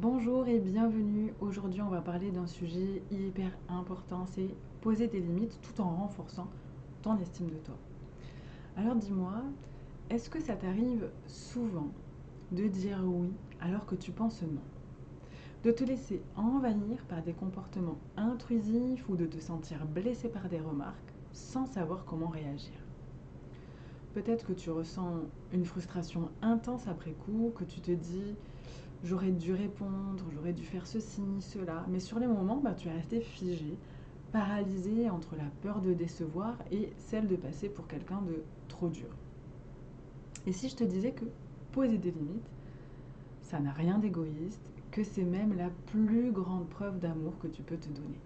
Bonjour et bienvenue. Aujourd'hui, on va parler d'un sujet hyper important, c'est poser des limites tout en renforçant ton estime de toi. Alors dis-moi, est-ce que ça t'arrive souvent de dire oui alors que tu penses non? De te laisser envahir par des comportements intrusifs ou de te sentir blessé par des remarques sans savoir comment réagir? Peut-être que tu ressens une frustration intense après coup, que tu te dis j'aurais dû répondre, j'aurais dû faire ceci, cela. Mais sur les moments, tu es resté figé, paralysé entre la peur de décevoir et celle de passer pour quelqu'un de trop dur. Et si je te disais que poser des limites, ça n'a rien d'égoïste, que c'est même la plus grande preuve d'amour que tu peux te donner.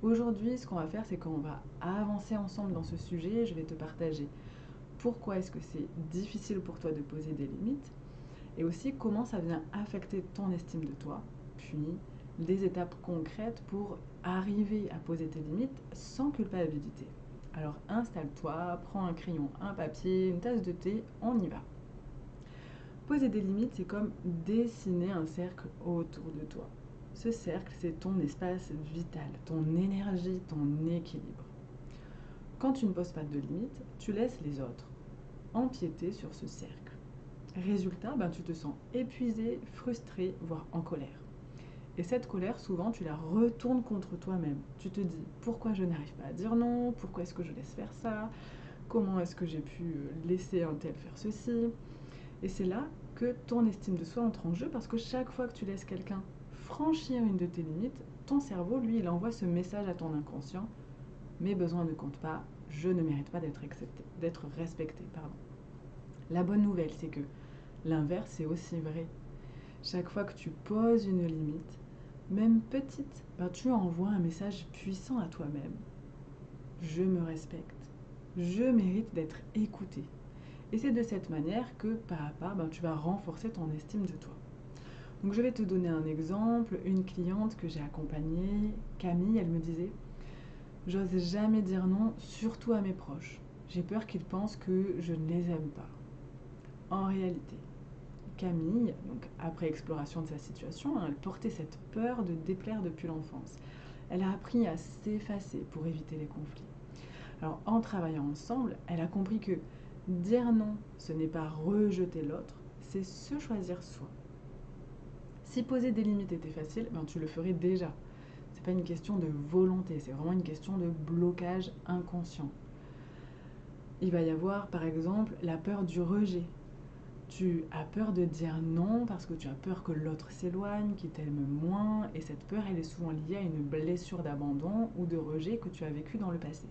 Aujourd'hui, ce qu'on va faire, c'est qu'on va avancer ensemble dans ce sujet. Je vais te partager pourquoi est-ce que c'est difficile pour toi de poser des limites et aussi comment ça vient affecter ton estime de toi, puis des étapes concrètes pour arriver à poser tes limites sans culpabilité. Alors installe-toi, prends un crayon, un papier, une tasse de thé, on y va. Poser des limites, c'est comme dessiner un cercle autour de toi. Ce cercle, c'est ton espace vital, ton énergie, ton équilibre. Quand tu ne poses pas de limites, tu laisses les autres empiéter sur ce cercle. Résultat, tu te sens épuisé, frustré, voire en colère. Et cette colère, souvent, tu la retournes contre toi-même. Tu te dis, pourquoi je n'arrive pas à dire non? Pourquoi est-ce que je laisse faire ça? Comment est-ce que j'ai pu laisser un tel faire ceci? Et c'est là que ton estime de soi entre en jeu parce que chaque fois que tu laisses quelqu'un franchir une de tes limites, ton cerveau, lui, il envoie ce message à ton inconscient. Mes besoins ne comptent pas, je ne mérite pas d'être accepté, d'être respecté, pardon. La bonne nouvelle, c'est que l'inverse est aussi vrai. Chaque fois que tu poses une limite, même petite, tu envoies un message puissant à toi-même. Je me respecte. Je mérite d'être écouté. Et c'est de cette manière que, pas à pas, tu vas renforcer ton estime de toi. Donc je vais te donner un exemple. Une cliente que j'ai accompagnée, Camille, elle me disait j'ose jamais dire non, surtout à mes proches. J'ai peur qu'ils pensent que je ne les aime pas. En réalité, Camille, donc après exploration de sa situation, elle portait cette peur de déplaire depuis l'enfance. Elle a appris à s'effacer pour éviter les conflits. Alors en travaillant ensemble, elle a compris que dire non, ce n'est pas rejeter l'autre, c'est se choisir soi. Si poser des limites était facile, tu le ferais déjà. C'est pas une question de volonté, c'est vraiment une question de blocage inconscient. Il va y avoir par exemple la peur du rejet. Tu as peur de dire non parce que tu as peur que l'autre s'éloigne, qu'il t'aime moins, et cette peur, elle est souvent liée à une blessure d'abandon ou de rejet que tu as vécu dans le passé.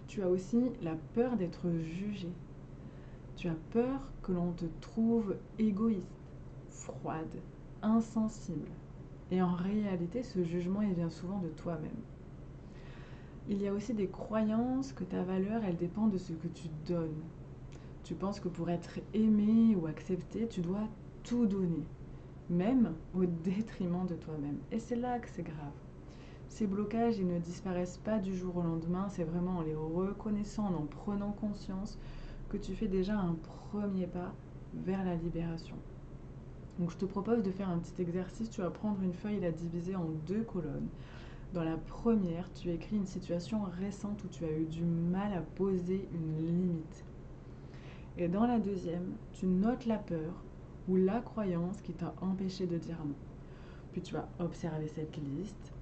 Tu as aussi la peur d'être jugé. Tu as peur que l'on te trouve égoïste, froide, insensible. Et en réalité, ce jugement, il vient souvent de toi-même. Il y a aussi des croyances que ta valeur, elle dépend de ce que tu donnes. Tu penses que pour être aimé ou accepté, tu dois tout donner, même au détriment de toi-même. Et c'est là que c'est grave. Ces blocages, ils ne disparaissent pas du jour au lendemain, c'est vraiment en les reconnaissant, en prenant conscience que tu fais déjà un premier pas vers la libération. Donc je te propose de faire un petit exercice, tu vas prendre une feuille et la diviser en deux colonnes. Dans la première, tu écris une situation récente où tu as eu du mal à poser une limite. Et dans la deuxième, tu notes la peur ou la croyance qui t'a empêché de dire non. Puis tu vas observer cette liste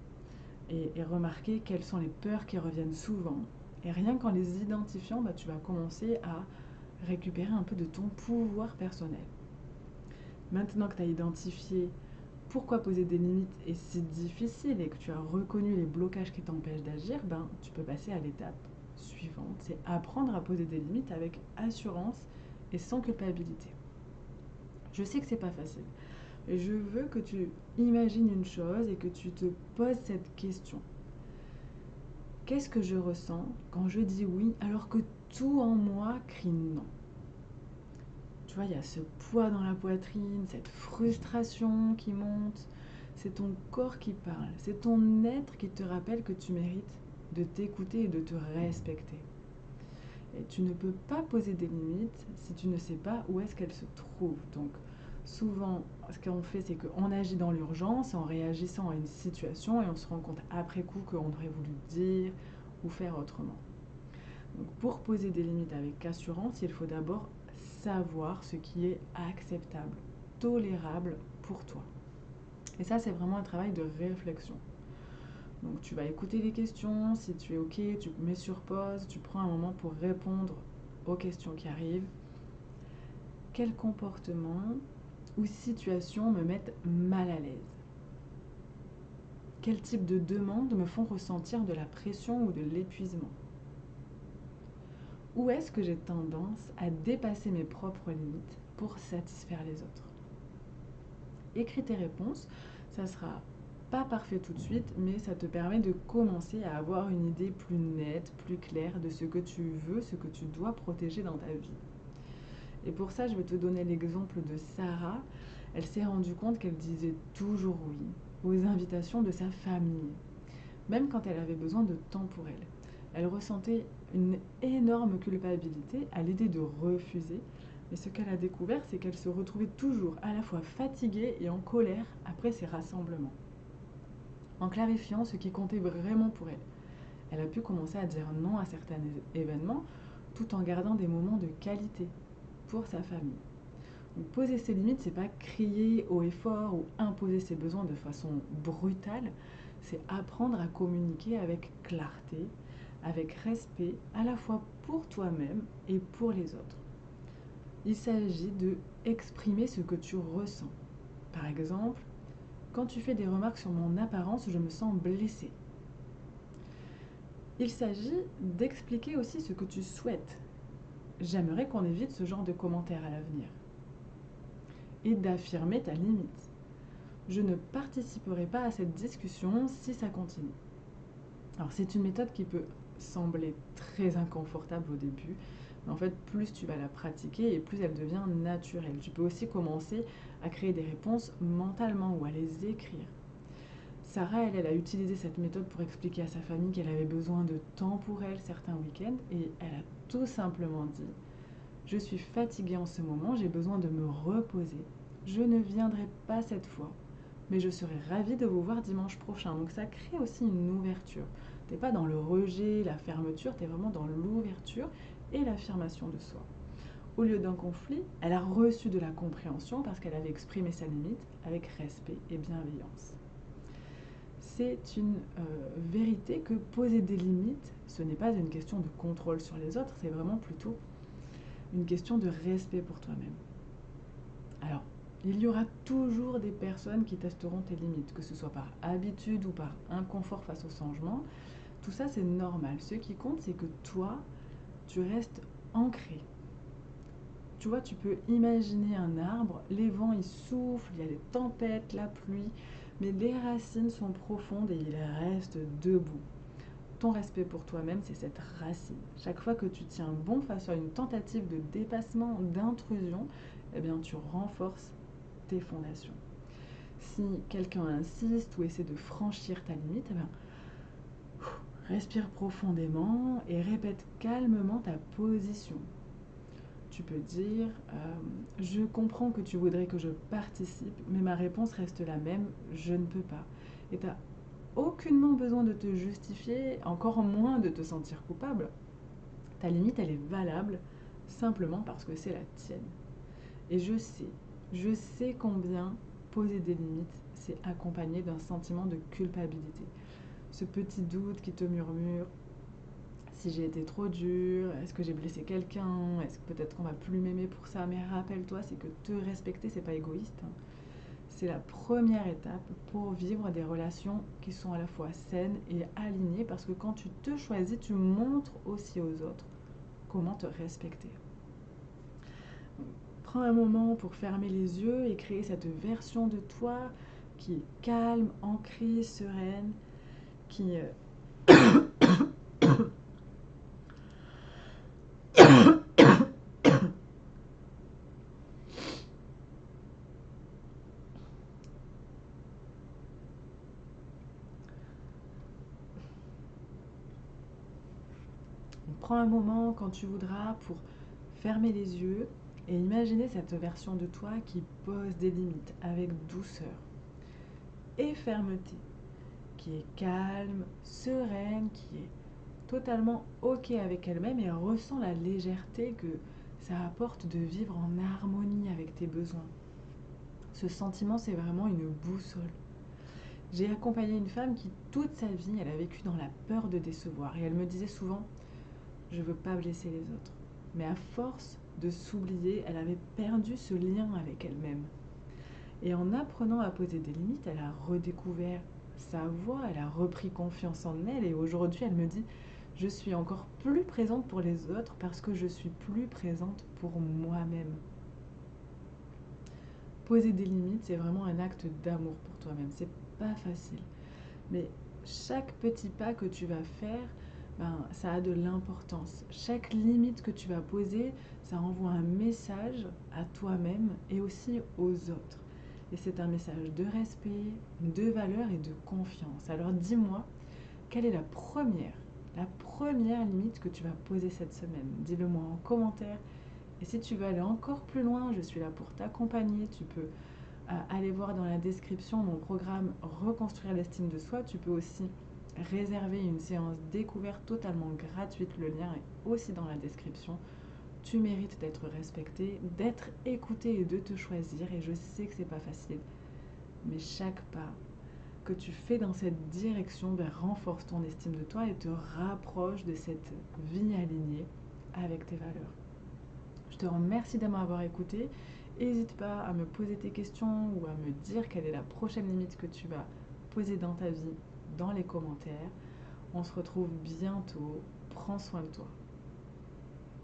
et remarquer quelles sont les peurs qui reviennent souvent. Et rien qu'en les identifiant, tu vas commencer à récupérer un peu de ton pouvoir personnel. Maintenant que tu as identifié pourquoi poser des limites est si difficile et que tu as reconnu les blocages qui t'empêchent d'agir, tu peux passer à l'étape suivante, c'est apprendre à poser des limites avec assurance et sans culpabilité. Je sais que c'est pas facile. Et je veux que tu imagines une chose et que tu te poses cette question. Qu'est-ce que je ressens quand je dis oui alors que tout en moi crie non? Tu vois, il y a ce poids dans la poitrine, cette frustration qui monte. C'est ton corps qui parle. C'est ton être qui te rappelle que tu mérites de t'écouter et de te respecter. Et tu ne peux pas poser des limites si tu ne sais pas où est-ce qu'elles se trouvent. Donc, Souvent, ce qu'on fait, c'est qu'on agit dans l'urgence en réagissant à une situation et on se rend compte après coup qu'on aurait voulu dire ou faire autrement. Donc, pour poser des limites avec assurance, il faut d'abord savoir ce qui est acceptable, tolérable pour toi. Et ça, c'est vraiment un travail de réflexion. Donc tu vas écouter les questions, si tu es OK, tu mets sur pause, tu prends un moment pour répondre aux questions qui arrivent. Quel comportement ou situation me mettent mal à l'aise? Quel type de demandes me font ressentir de la pression ou de l'épuisement? Où est-ce que j'ai tendance à dépasser mes propres limites pour satisfaire les autres? Écris tes réponses, ça sera pas parfait tout de suite, mais ça te permet de commencer à avoir une idée plus nette, plus claire de ce que tu veux, ce que tu dois protéger dans ta vie. Et pour ça, je vais te donner l'exemple de Sarah. Elle s'est rendue compte qu'elle disait toujours oui aux invitations de sa famille, même quand elle avait besoin de temps pour elle. Elle ressentait une énorme culpabilité à l'idée de refuser, mais ce qu'elle a découvert, c'est qu'elle se retrouvait toujours à la fois fatiguée et en colère après ces rassemblements. En clarifiant ce qui comptait vraiment pour elle, elle a pu commencer à dire non à certains événements tout en gardant des moments de qualité pour sa famille. Donc, poser ses limites, c'est pas crier haut et fort ou imposer ses besoins de façon brutale, c'est apprendre à communiquer avec clarté, avec respect, à la fois pour toi-même et pour les autres. Il s'agit de exprimer ce que tu ressens. Par exemple, quand tu fais des remarques sur mon apparence, je me sens blessée. Il s'agit d'expliquer aussi ce que tu souhaites. J'aimerais qu'on évite ce genre de commentaires à l'avenir. Et d'affirmer ta limite. Je ne participerai pas à cette discussion si ça continue. Alors c'est une méthode qui peut sembler très inconfortable au début, mais en fait plus tu vas la pratiquer et plus elle devient naturelle. Tu peux aussi commencer à créer des réponses mentalement ou à les écrire. Sarah, elle a utilisé cette méthode pour expliquer à sa famille qu'elle avait besoin de temps pour elle certains week-ends et elle a tout simplement dit: je suis fatiguée en ce moment, j'ai besoin de me reposer. Je ne viendrai pas cette fois, mais je serai ravie de vous voir dimanche prochain. Donc ça crée aussi une ouverture. Tu n'es pas dans le rejet, la fermeture, tu es vraiment dans l'ouverture et l'affirmation de soi. Au lieu d'un conflit, elle a reçu de la compréhension parce qu'elle avait exprimé sa limite avec respect et bienveillance. C'est une vérité que poser des limites, ce n'est pas une question de contrôle sur les autres, c'est vraiment plutôt une question de respect pour toi-même. Alors, il y aura toujours des personnes qui testeront tes limites, que ce soit par habitude ou par inconfort face au changement. Tout ça, c'est normal. Ce qui compte, c'est que toi, tu restes ancré. Tu vois, tu peux imaginer un arbre, les vents, ils soufflent, il y a les tempêtes, la pluie, mais les racines sont profondes et il reste debout. Ton respect pour toi-même, c'est cette racine. Chaque fois que tu tiens bon face à une tentative de dépassement, d'intrusion, eh bien, tu renforces tes fondations. Si quelqu'un insiste ou essaie de franchir ta limite, eh bien, respire profondément et répète calmement ta position. Tu peux dire je comprends que tu voudrais que je participe, mais ma réponse reste la même, je ne peux pas. Et tu n'as aucunement besoin de te justifier, encore moins de te sentir coupable. Ta limite, elle est valable simplement parce que c'est la tienne. Et je sais combien poser des limites, c'est accompagné d'un sentiment de culpabilité. Ce petit doute qui te murmure: si j'ai été trop dure, est-ce que j'ai blessé quelqu'un, est-ce que peut-être qu'on va plus m'aimer pour ça? Mais rappelle-toi, c'est que te respecter, c'est pas égoïste. C'est la première étape pour vivre des relations qui sont à la fois saines et alignées, parce que quand tu te choisis, tu montres aussi aux autres comment te respecter. Prends un moment pour fermer les yeux et créer cette version de toi qui est calme, ancrée, sereine, qui prends un moment quand tu voudras pour fermer les yeux Et imaginez cette version de toi qui pose des limites avec douceur et fermeté, qui est calme, sereine, qui est totalement OK avec elle-même et ressent la légèreté que ça apporte de vivre en harmonie avec tes besoins. Ce sentiment, c'est vraiment une boussole. J'ai accompagné une femme qui, toute sa vie, elle a vécu dans la peur de décevoir. Et elle me disait souvent, je veux pas blesser les autres. Mais à force de s'oublier, elle avait perdu ce lien avec elle-même. Et en apprenant à poser des limites, elle a redécouvert sa voix, elle a repris confiance en elle. Et aujourd'hui, elle me dit, je suis encore plus présente pour les autres parce que je suis plus présente pour moi-même. Poser des limites, c'est vraiment un acte d'amour pour toi-même. C'est pas facile. Mais chaque petit pas que tu vas faire, ça a de l'importance. Chaque limite que tu vas poser, ça envoie un message à toi-même et aussi aux autres. Et c'est un message de respect, de valeur et de confiance. Alors dis-moi, quelle est la première limite que tu vas poser cette semaine? Dis-le moi en commentaire. Et si tu veux aller encore plus loin, je suis là pour t'accompagner. Tu peux aller voir dans la description mon programme Reconstruire l'estime de soi. Tu peux aussi réserver une séance découverte totalement gratuite. Le lien est aussi dans la description. Tu mérites d'être respecté, d'être écouté et de te choisir. Et je sais que c'est pas facile, mais chaque pas que tu fais dans cette direction renforce ton estime de toi et te rapproche de cette vie alignée avec tes valeurs. Je te remercie de m'avoir écouté. N'hésite pas à me poser tes questions ou à me dire quelle est la prochaine limite que tu vas poser dans ta vie dans les commentaires. On se retrouve bientôt. Prends soin de toi.